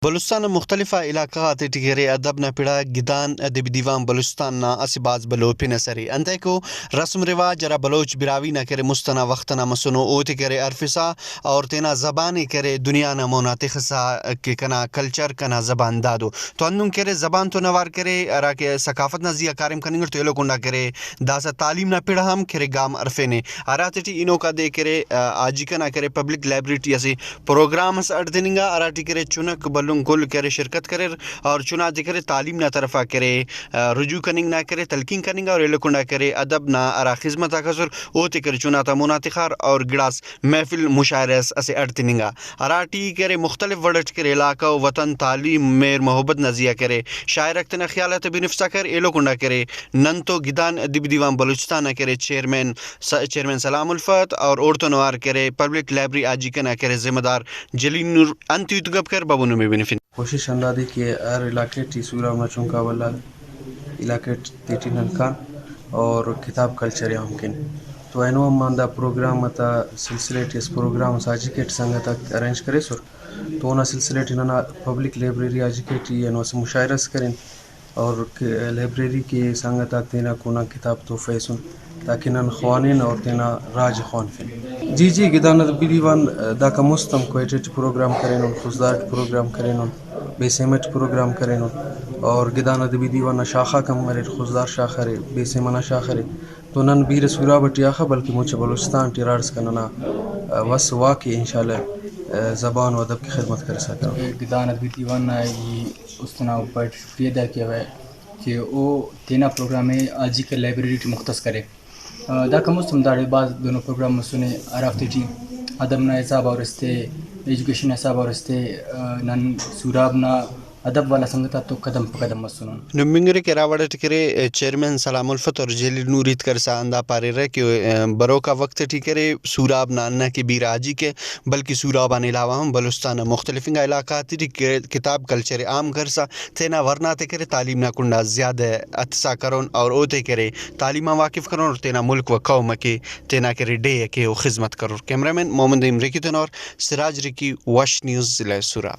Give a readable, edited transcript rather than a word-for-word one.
بلوچستان مختلف علاقات ٹکرے ادب نہ پڑا گدان ادب دیوان بلوچستان نا اسباز بلو پنسری انتے کو رسم رواج جرا بلوچ براوی نہ کرے مستنا وقت نہ مسنو اوت کرے عرفسا اور تینا زبان کرے دنیا نہ مونا تخسا کہ کنا کلچر کنا زبان دادو تو انن کرے زبان تو نوار کرے ارا کہ ثقافت نہ زیا کارم کنگر تو لو کنڈا کرے داسا تعلیم نہ پڑا ہم کرے گام عرفنے اراتٹی انو کا دے کرے آجی کنا کرے پبلک لائبریری ایسی پروگرامس اڑدنگا اراٹی کرے چنک بلو کل کرے شرکت کرے اور چنا کرے تعلیم نہ طرفہ کرے رجوع کننگ نہ کرے تلقین کننگ اور لکنڈا کرے ادب نہ ارا خدمت کسر اوتے کرے چنا تا مناتخار اور گڑاس محفل مشاعرس اسے اڑتنگا اراٹی کرے مختلف وڑٹ کرے علاقہ و وطن تعلیم میر محبت نزیہ کرے شاعر اختنا خیالات بنفسا کر لکنڈا کرے نن تو گدان ادب دیوان بلوچستان کرے چیئرمین سلام الفت اور اورتنوار کرے پبلک لائبریری آجی کنا کرے ذمہ دار جلیل نور انتیت گپ کر بابونو میں کوشش اندادی کہ ہر علاقے ٹی سورا مچوں کا والا علاقے تیٹی نلکان اور کتاب کلچر ممکن تو اینو ماندہ پروگرام تا سلسلے ٹی اس پروگرام ساجیکیٹ سنگت ارینج کرے سر تو اونا سلسلے ٹی ننا پبلک لائبریری آجیکیٹی اینو سے مشاعرس کریں اور لائبریری کے سنگت تینا کونا کتاب تو فیسن تاکہ نن خوانین اور تینا راج خوان فین جی گدان ادبی دیوان دا کا مستم کوئٹٹ پروگرام کریں خزدار پروگرام کریں بے سیمٹ پروگرام کریں اور گدان ادبی دیوان شاخہ کم مرے خزدار شاخہ رے بے سیمنا شاخہ رے تو نن بیر سورا بٹی آخا بلکہ مجھے بلوچستان ٹیرارس کا ننا وس واقعی انشاءاللہ زبان و ادب کی خدمت کر سکتا گدان ادبی دیوان یہ استنا اوپر شکریہ ادا کیا ہوا ہے کہ وہ تینا پروگرام ہے آجی کے لائبریری مختص کرے دا کمستم داڑے بعض دونوں پروگرام سنے عرافتی ٹی ادب نا حساب اور استے ایجوکیشن حساب اور استے نن سوراب نا ادب والا سنگتا تو قدم پہ قدم مسنون نمبنگرے کے راوڑ ٹکرے چیئرمین سلام الفت اور جلیل نورید کر سا اندہ پارے رہے کہ برو کا وقت ٹکرے سوراب نانا کی بیر آجی کے بلکہ سوراب آنے علاوہ ہم بلوچستان مختلف علاقات کتاب کلچر عام کر سا تینا ورنہ کرے تعلیم نہ کنڈا زیادہ اتسا کرون اور اوتے کرے تعلیم واقف کرون اور تینا ملک و قوم کے تینا کرے ڈے کے خدمت کرو کیمرہ مین محمد امریکی تنور سراج رکی وش نیوز ضلع سوراب